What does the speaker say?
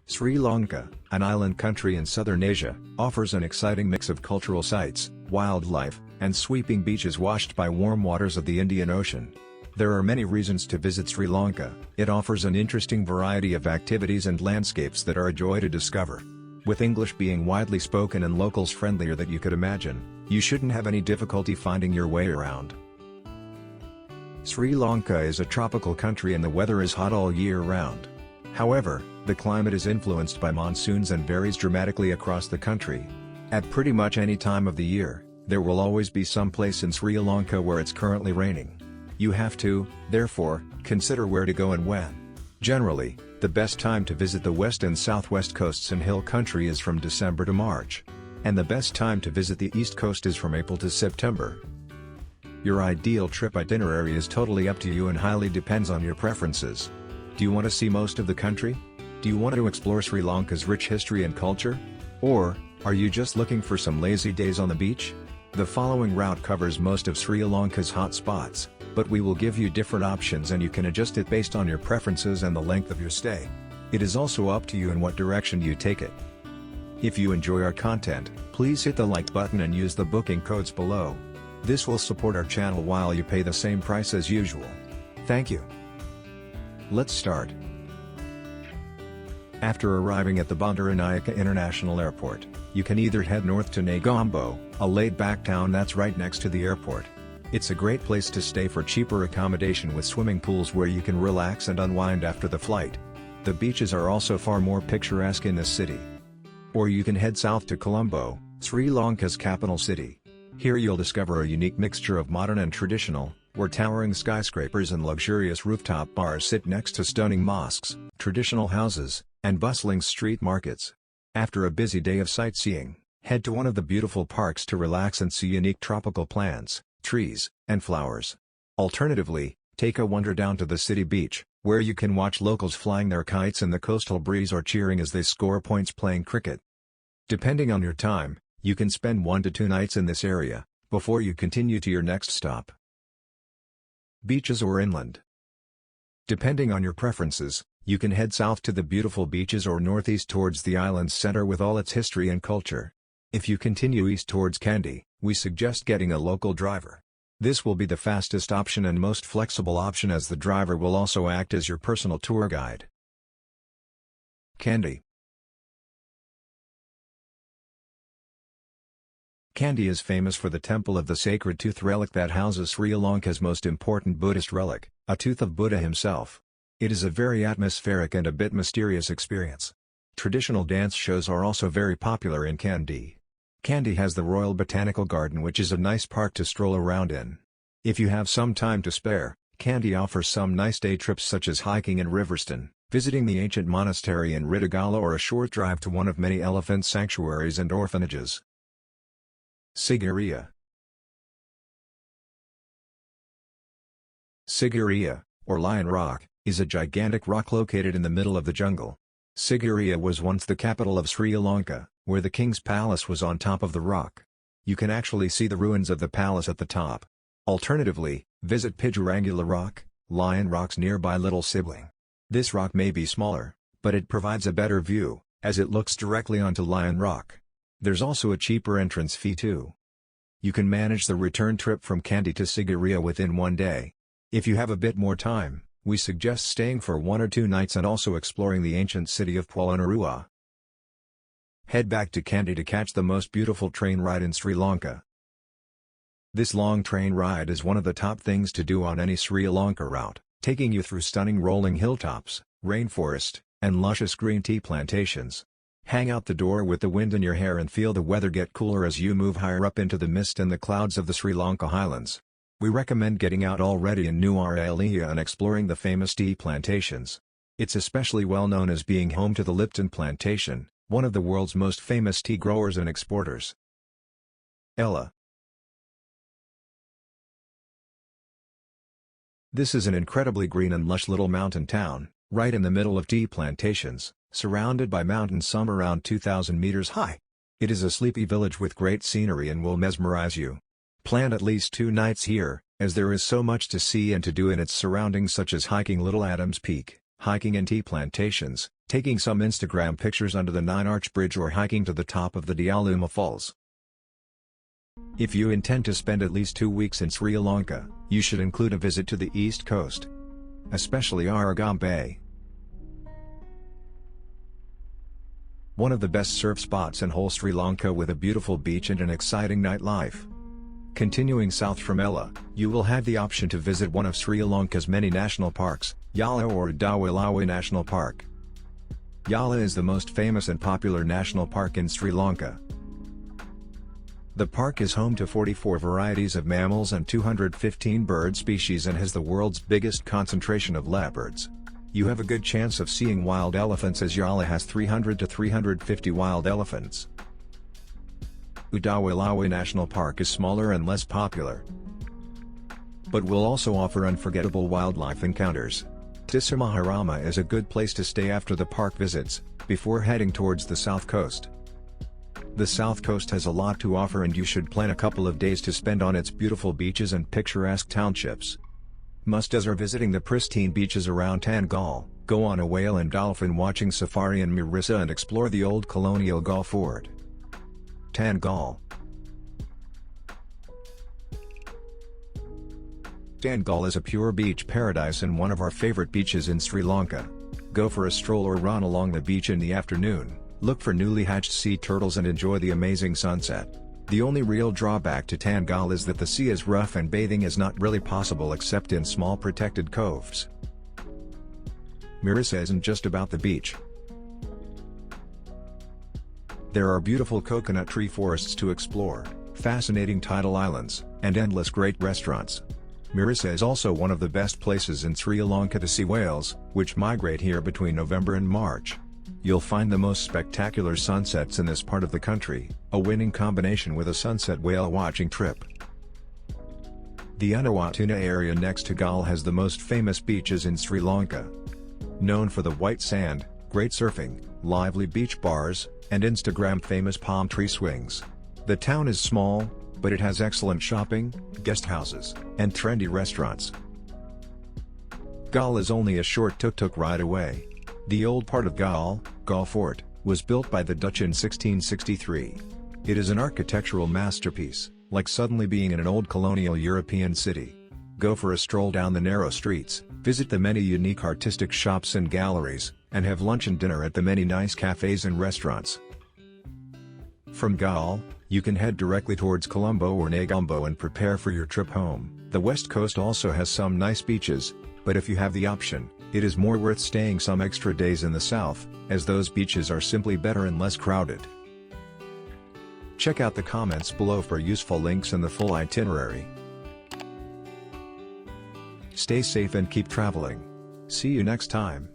Sri Lanka, an island country in southern Asia, offers an exciting mix of cultural sites, wildlife, and sweeping beaches washed by warm waters of the Indian Ocean. There are many reasons to visit Sri Lanka. It offers an interesting variety of activities and landscapes that are a joy to discover. With English being widely spoken and locals friendlier than you could imagine, you shouldn't have any difficulty finding your way around. Sri Lanka is a tropical country and the weather is hot all year round. However, the climate is influenced by monsoons and varies dramatically across the country. At pretty much any time of the year, there will always be some place in Sri Lanka where it's currently raining. You have to, therefore, consider where to go and when. Generally, the best time to visit the west and southwest coasts and hill country is from December to March. And the best time to visit the east coast is from April to September. Your ideal trip itinerary is totally up to you and highly depends on your preferences. Do you want to see most of the country? Do you want to explore Sri Lanka's rich history and culture? Or, are you just looking for some lazy days on the beach? The following route covers most of Sri Lanka's hot spots, but we will give you different options and you can adjust it based on your preferences and the length of your stay. It is also up to you in what direction you take it. If you enjoy our content, please hit the like button and use the booking codes below. This will support our channel while you pay the same price as usual. Thank you. Let's start. After arriving at the Bandaranaike International Airport, you can either head north to Negombo, a laid-back town that's right next to the airport. It's a great place to stay for cheaper accommodation with swimming pools where you can relax and unwind after the flight. The beaches are also far more picturesque in this city. Or you can head south to Colombo, Sri Lanka's capital city. Here you'll discover a unique mixture of modern and traditional, where towering skyscrapers and luxurious rooftop bars sit next to stunning mosques, traditional houses, and bustling street markets. After a busy day of sightseeing, head to one of the beautiful parks to relax and see unique tropical plants, trees, and flowers. Alternatively, take a wander down to the city beach, where you can watch locals flying their kites in the coastal breeze or cheering as they score points playing cricket. Depending on your time, you can spend 1 to 2 nights in this area, before you continue to your next stop. Beaches or inland. Depending on your preferences, you can head south to the beautiful beaches or northeast towards the island's center with all its history and culture. If you continue east towards Kandy, we suggest getting a local driver. This will be the fastest option and most flexible option as the driver will also act as your personal tour guide. Kandy. Kandy is famous for the temple of the sacred tooth relic that houses Sri Lanka's most important Buddhist relic, a tooth of Buddha himself. It is a very atmospheric and a bit mysterious experience. Traditional dance shows are also very popular in Kandy. Kandy has the Royal Botanical Garden, which is a nice park to stroll around in. If you have some time to spare, Kandy offers some nice day trips such as hiking in Riverston, visiting the ancient monastery in Itinerary, or a short drive to one of many elephant sanctuaries and orphanages. Sigiriya. Sigiriya, or Lion Rock, is a gigantic rock located in the middle of the jungle. Sigiriya was once the capital of Sri Lanka, where the king's palace was on top of the rock. You can actually see the ruins of the palace at the top. Alternatively, visit Pidurangula Rock, Lion Rock's nearby little sibling. This rock may be smaller, but it provides a better view, as it looks directly onto Lion Rock. There's also a cheaper entrance fee too. You can manage the return trip from Kandy to Sigiriya within 1 day. If you have a bit more time, we suggest staying for 1 or 2 nights and also exploring the ancient city of Polonnaruwa. Head back to Kandy to catch the most beautiful train ride in Sri Lanka. This long train ride is one of the top things to do on any Sri Lanka route, taking you through stunning rolling hilltops, rainforest, and luscious green tea plantations. Hang out the door with the wind in your hair and feel the weather get cooler as you move higher up into the mist and the clouds of the Sri Lanka highlands. We recommend getting out already in Nuwara and exploring the famous tea plantations. It's especially well known as being home to the Lipton plantation, one of the world's most famous tea growers and exporters. Ella. This is an incredibly green and lush little mountain town, right in the middle of tea plantations, surrounded by mountains some around 2,000 meters high. It is a sleepy village with great scenery and will mesmerize you. Plan at least 2 nights here, as there is so much to see and to do in its surroundings, such as hiking Little Adams Peak, hiking in tea plantations, taking some Instagram pictures under the Nine Arch Bridge or hiking to the top of the Dialuma Falls. If you intend to spend at least 2 weeks in Sri Lanka, you should include a visit to the east coast, especially Arugam Bay. One of the best surf spots in whole Sri Lanka with a beautiful beach and an exciting nightlife. Continuing south from Ella, you will have the option to visit one of Sri Lanka's many national parks, Yala or Unawatuna National Park. Yala is the most famous and popular national park in Sri Lanka. The park is home to 44 varieties of mammals and 215 bird species and has the world's biggest concentration of leopards. You have a good chance of seeing wild elephants as Yala has 300 to 350 wild elephants. Unawatuna National Park is smaller and less popular, but will also offer unforgettable wildlife encounters. Tisamaharama is a good place to stay after the park visits, before heading towards the south coast. The south coast has a lot to offer and you should plan a couple of days to spend on its beautiful beaches and picturesque townships. Must-dos are visiting the pristine beaches around Tangalle, go on a whale and dolphin watching safari in Mirissa and explore the old colonial Galle fort. Tangalle. Tangalle is a pure beach paradise and one of our favorite beaches in Sri Lanka. Go for a stroll or run along the beach in the afternoon, look for newly hatched sea turtles and enjoy the amazing sunset. The only real drawback to Tangalle is that the sea is rough and bathing is not really possible except in small protected coves. Mirissa isn't just about the beach. There are beautiful coconut tree forests to explore, fascinating tidal islands, and endless great restaurants. Mirissa is also one of the best places in Sri Lanka to see whales, which migrate here between November and March. You'll find the most spectacular sunsets in this part of the country, a winning combination with a sunset whale watching trip. The Unawatuna area next to Galle has the most famous beaches in Sri Lanka. Known for the white sand, great surfing, lively beach bars, and Instagram-famous palm tree swings. The town is small, but it has excellent shopping, guest houses, and trendy restaurants. Galle is only a short tuk-tuk ride away. The old part of Galle Fort, was built by the Dutch in 1663. It is an architectural masterpiece, like suddenly being in an old colonial European city. Go for a stroll down the narrow streets, visit the many unique artistic shops and galleries, and have lunch and dinner at the many nice cafes and restaurants. From Galle, you can head directly towards Colombo or Negombo and prepare for your trip home. The west coast also has some nice beaches, but if you have the option, it is more worth staying some extra days in the south, as those beaches are simply better and less crowded. Check out the comments below for useful links and the full itinerary. Stay safe and keep traveling. See you next time.